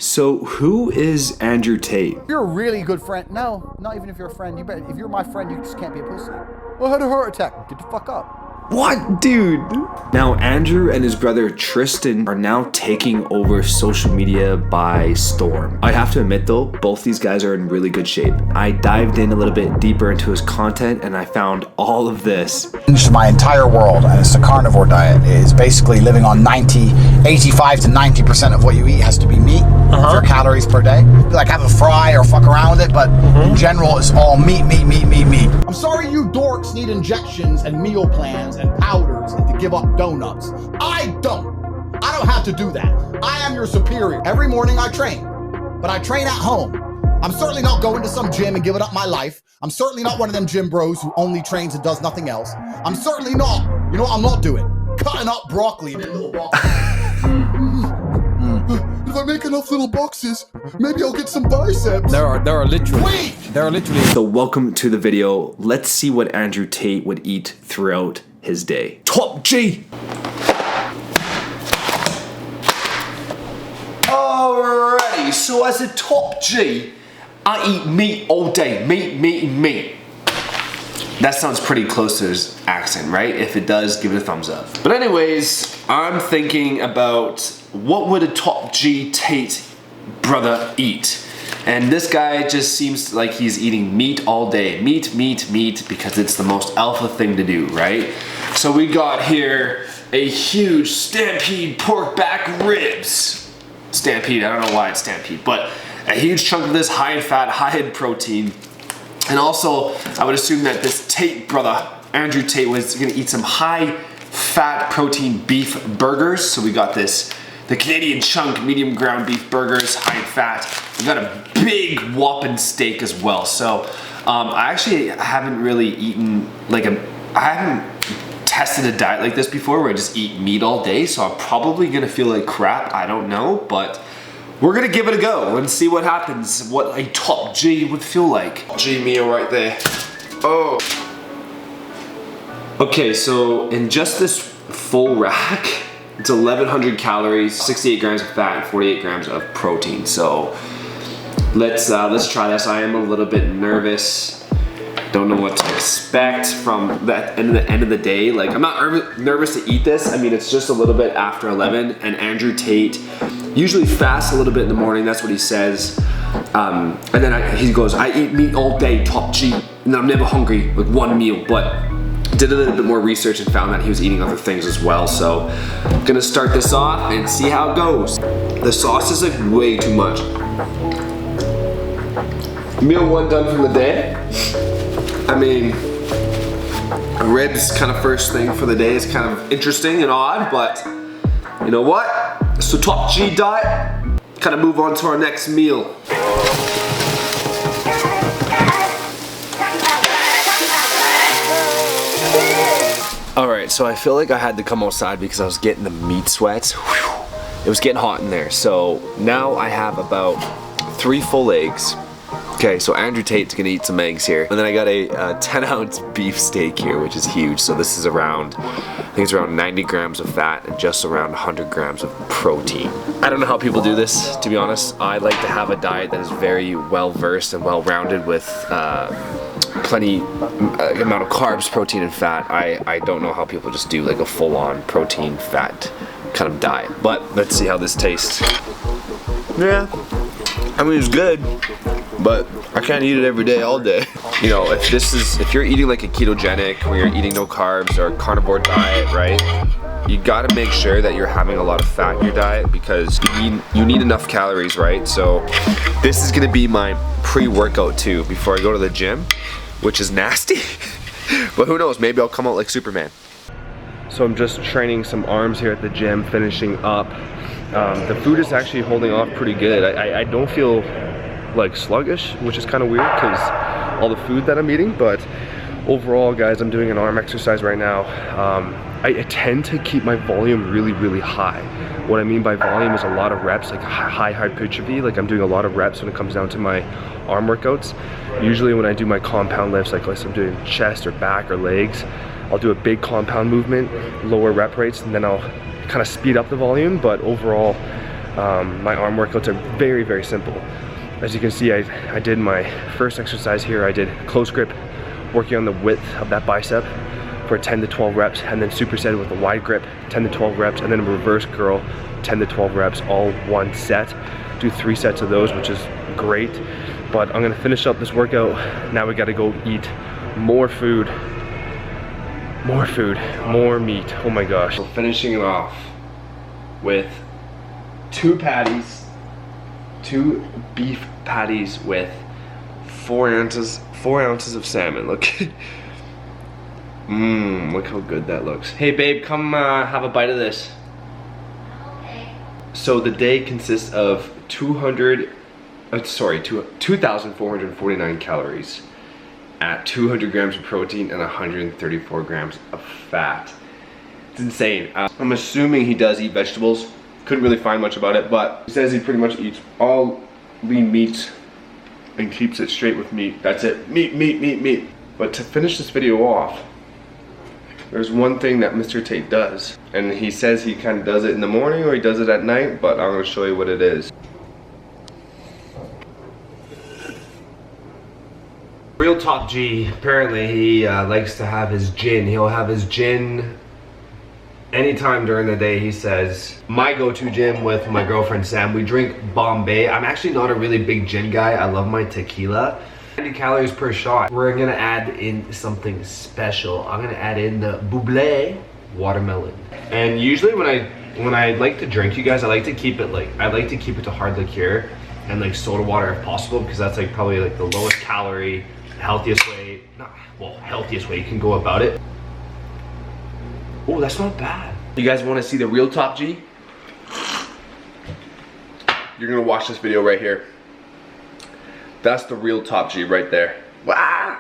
So who is Andrew Tate? If you're a really good friend, no, not even if you're a friend, you better, if you're my friend, you just can't be a pussy. Well, I had a heart attack. Get the fuck up. What, dude? Now, Andrew and his brother Tristan are now taking over social media by storm. I have to admit though, both these guys are in really good shape. I dived in a little bit deeper into his content and I found all of this. Changed my entire world, and it's the carnivore diet. It's basically living on 85 to 90% of what you eat has to be meat for calories per day. Like have a fry or fuck around with it, but in general, it's all meat. I'm sorry you dorks need injections and meal plans and powders and to give up donuts. I don't have to do that. I am your superior. Every morning I train, but I train at home. I'm certainly not going to some gym and giving up my life. I'm certainly not one of them gym bros who only trains and does nothing else. I'm certainly not, you know what I'm not doing? Cutting up broccoli in little boxes. If I make enough little boxes, maybe I'll get some biceps. There are literally. So welcome to the video. Let's see what Andrew Tate would eat throughout his day. Top G! Alrighty, so as a top G, I eat meat all day. Meat. That sounds pretty close to his accent, right? If it does, give it a thumbs up. But anyways, I'm thinking about what would a top G Tate brother eat? And this guy just seems like he's eating meat all day. Meat, because it's the most alpha thing to do, right? So we got here a huge Stampede pork back ribs. Stampede, I don't know why it's Stampede, but a huge chunk of this high in fat, high in protein. And also, I would assume that this Tate brother, Andrew Tate, was gonna eat some high fat protein beef burgers. So we got the Canadian chunk medium ground beef burgers, high in fat. We got a big whopping steak as well. So I actually haven't really eaten I haven't tested a diet like this before where I just eat meat all day. So I'm probably gonna feel like crap, I don't know, but we're gonna give it a go and see what happens, what a top G would feel like. G meal right there. Oh. Okay, so in just this full rack, it's 1,100 calories, 68 grams of fat, and 48 grams of protein. So let's try this. I am a little bit nervous. Don't know what to expect from the end of the day. Like, I'm not nervous to eat this. I mean, it's just a little bit after 11, and Andrew Tate usually fasts a little bit in the morning. That's what he says. And then he goes, I eat meat all day, top G, and I'm never hungry with one meal. But did a little bit more research and found that he was eating other things as well. So I'm gonna start this off and see how it goes. The sauce is like way too much. Meal one done from the day. I mean, ribs kind of first thing for the day is kind of interesting and odd, but you know what? So top G diet, kind of move on to our next meal. Alright, so I feel like I had to come outside because I was getting the meat sweats. Whew. It was getting hot in there. So now I have about 3 full eggs. Okay, so Andrew Tate's gonna eat some eggs here. And then I got a 10-ounce beef steak here, which is huge. So this is around, I think it's around 90 grams of fat and just around 100 grams of protein. I don't know how people do this, to be honest. I like to have a diet that is very well-versed and well-rounded with plenty amount of carbs, protein, and fat. I don't know how people just do like a full-on protein, fat kind of diet. But let's see how this tastes. Yeah, I mean, it's good, but I can't eat it every day, all day. You know, if you're eating like a ketogenic, where you're eating no carbs or carnivore diet, right? You gotta make sure that you're having a lot of fat in your diet because you need enough calories, right? So this is gonna be my pre-workout too, before I go to the gym, which is nasty. But who knows, maybe I'll come out like Superman. So I'm just training some arms here at the gym, finishing up. The food is actually holding off pretty good. I don't feel like sluggish, which is kind of weird because all the food that I'm eating, but overall guys, I'm doing an arm exercise right now. I tend to keep my volume really high. What I mean by volume is a lot of reps, like high hypertrophy. Like I'm doing a lot of reps when it comes down to my arm workouts. Usually when I do my compound lifts, like I'm doing chest or back or legs, I'll do a big compound movement, lower rep rates, and then I'll kind of speed up the volume. But overall, My arm workouts are very, very simple. As you can see, I did my first exercise here. I did close grip, working on the width of that bicep for 10 to 12 reps, and then superset with a wide grip, 10 to 12 reps, and then a reverse curl, 10 to 12 reps, all one set. Do 3 sets of those, which is great. But I'm gonna finish up this workout. Now we gotta go eat more food, more meat. Oh my gosh. We're finishing it off with 2 patties, 2 beef patties with 4 ounces of salmon. Look. Look how good that looks. Hey babe, come have a bite of this. So the day consists of 2,449 calories at 200 grams of protein and 134 grams of fat. It's insane. I'm assuming he does eat vegetables. Couldn't really find much about it, but he says he pretty much eats all lean meats and keeps it straight with meat. That's it. Meat, meat, meat, meat. But to finish this video off, there's one thing that Mr. Tate does, and he says he kind of does it in the morning or he does it at night, but I'm going to show you what it is. Real Top G, apparently he likes to have his gin. He'll have his gin anytime during the day, he says. My go-to gin with my girlfriend Sam, we drink Bombay. I'm actually not a really big gin guy. I love my tequila. 90 calories per shot. We're gonna add in something special. I'm gonna add in the Buble watermelon. And usually when I like to drink, you guys, I like to keep it to hard liqueur and like soda water if possible, because that's like probably like the lowest calorie, healthiest way, healthiest way you can go about it. Oh, that's not bad. You guys want to see the real Top G? You're gonna watch this video right here. That's the real Top G right there. Wow.